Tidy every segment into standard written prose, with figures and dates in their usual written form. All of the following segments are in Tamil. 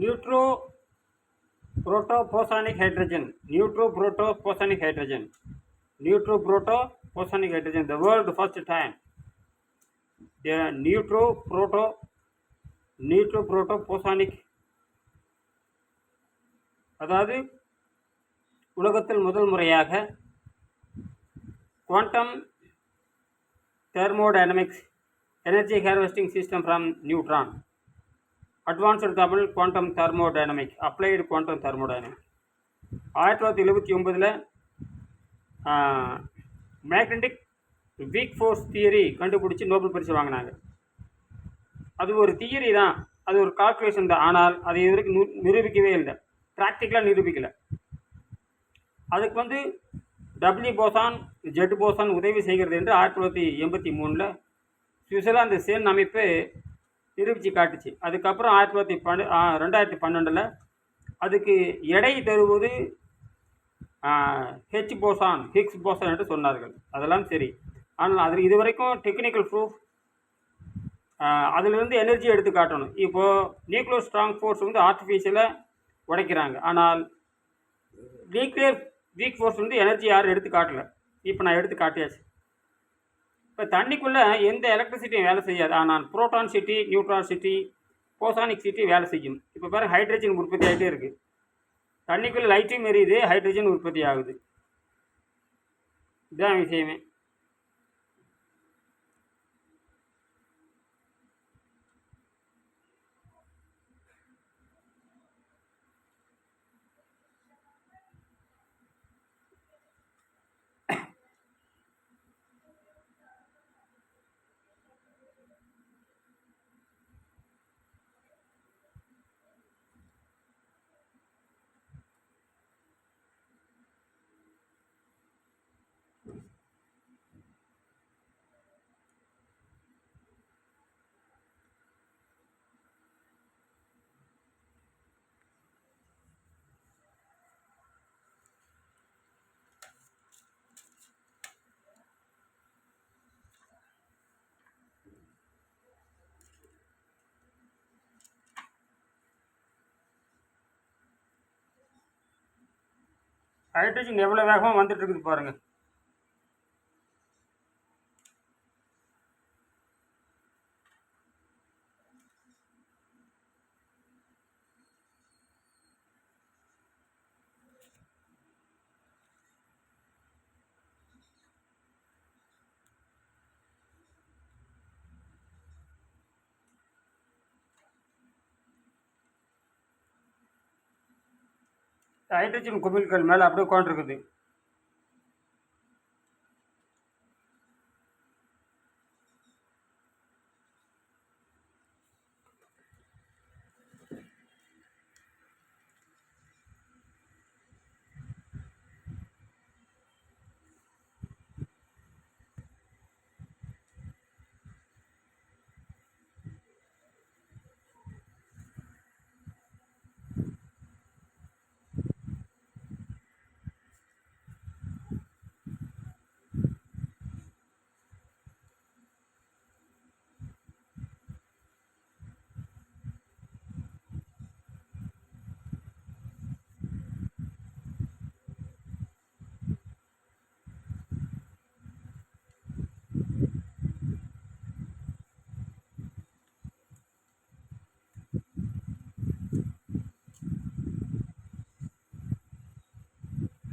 Neutropropanic hydrogen. Neutropropanic hydrogen. Neutropropanic hydrogen. The world first time. The neutropropanic, அதாவது உலகத்தில் முதல் முறையாக quantum thermodynamics energy harvesting system from neutron, advanced double quantum thermodynamics, applied quantum thermodynamics. 1979 magnetic week force theory கண்டுபிடிச்சி நோபல் பரிசு வாங்கினாங்க. அது ஒரு தியரி தான், அது ஒரு கால்குலேஷன் தான். ஆனால் அதை இதுவரைக்கும் நிரூபிக்கவே இல்லை, ப்ராக்டிக்கலாக நிரூபிக்கலை. அதுக்கு வந்து டபிள்யூ போசான் ஜெட் போசான் உதவி செய்கிறது என்று 1983 சுவிட்சர்லாந்து சேன் அமைப்பு நிரூபித்து காட்டுச்சு. அதுக்கப்புறம் 2012 அதுக்கு எடை தருவது ஹிக்ஸ் போசான் என்று சொன்னார்கள். அதெல்லாம் சரி. ஆனால் அதில் இதுவரைக்கும் டெக்னிக்கல் ப்ரூஃப், அதிலிருந்து எனர்ஜி எடுத்து காட்டணும். இப்போது நியூக்ளியர் ஸ்ட்ராங் ஃபோர்ஸ் வந்து ஆர்டிஃபிஷியலாக உடைக்கிறாங்க. ஆனால் நியூக்ளியர் வீக் ஃபோர்ஸ் வந்து எனர்ஜி யாரும் எடுத்து காட்டலை. இப்போ நான் எடுத்து காட்டியாச்சு. இப்போ தண்ணிக்குள்ளே எந்த எலக்ட்ரிசிட்டியும் வேலை செய்யாது. ஆனால் proton city, neutron city, bosonic city வேலை செய்யும். இப்போ பாருங்கள், ஹைட்ரஜன் உற்பத்தி ஆகிட்டே இருக்குது. தண்ணிக்குள்ளே லைட்டும் எரியுது, ஹைட்ரஜன் உற்பத்தி ஆகுது. இதுதான் விஷயமே. ஹைட்ரஜன் எவ்வளோ வேகமாக வந்துட்டு இருக்குது பாருங்கள். ஹைட்ரஜன் குமிழ்கள் மேலே அப்படியே உட்காந்துருக்குது.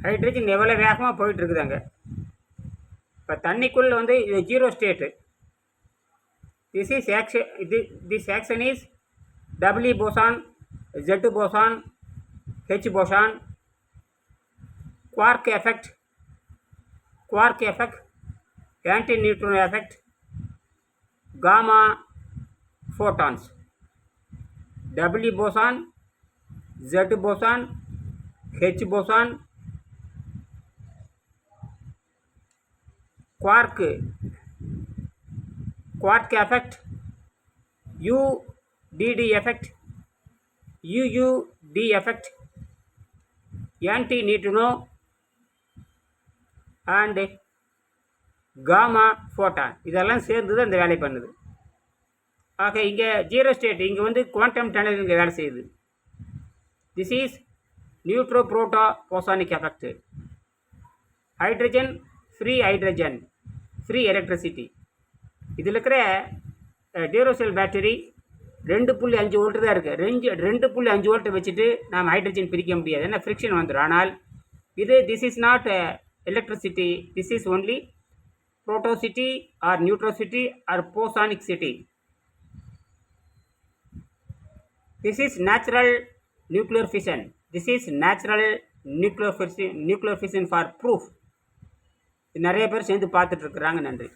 ஹைட்ரஜன் எவ்வளோ வேகமாக போயிட்டுருக்குதாங்க. இப்போ தண்ணிக்குள்ளே வந்து இது zero state. This action is W boson, Z boson, H boson, quark effect, anti neutron effect, gamma photons. W boson, Z boson, H boson, quark effect, UDD effect, UUD effect, anti-neutrino and gamma photon. இதெல்லாம் சேர்ந்து தான் இந்த வேலை பண்ணுது. ஆக இங்கே ஜீரோ ஸ்டேட், இங்கே வந்து குவாண்டம் டனல் இங்கே வேலை செய்யுது. This is neutro proto bosonic effect. Hydrogen free electricity. இதில் இருக்கிற டியூரோசெல் பேட்டரி 2.5 வோல்ட் தான் இருக்குது. 2.5 வோல்ட் வச்சுட்டு நாம் ஹைட்ரஜன் பிரிக்க முடியாது, ஏன்னா ஃப்ரிக்ஷன் வந்துடும். ஆனால் இது this is not electricity, this is only protocity or neutrocity or bosonic city. This is natural nuclear fission. This is natural nuclear fission for proof. நிறைய பேர் சேர்ந்து பார்த்துட்ருக்குறாங்க. நன்றி.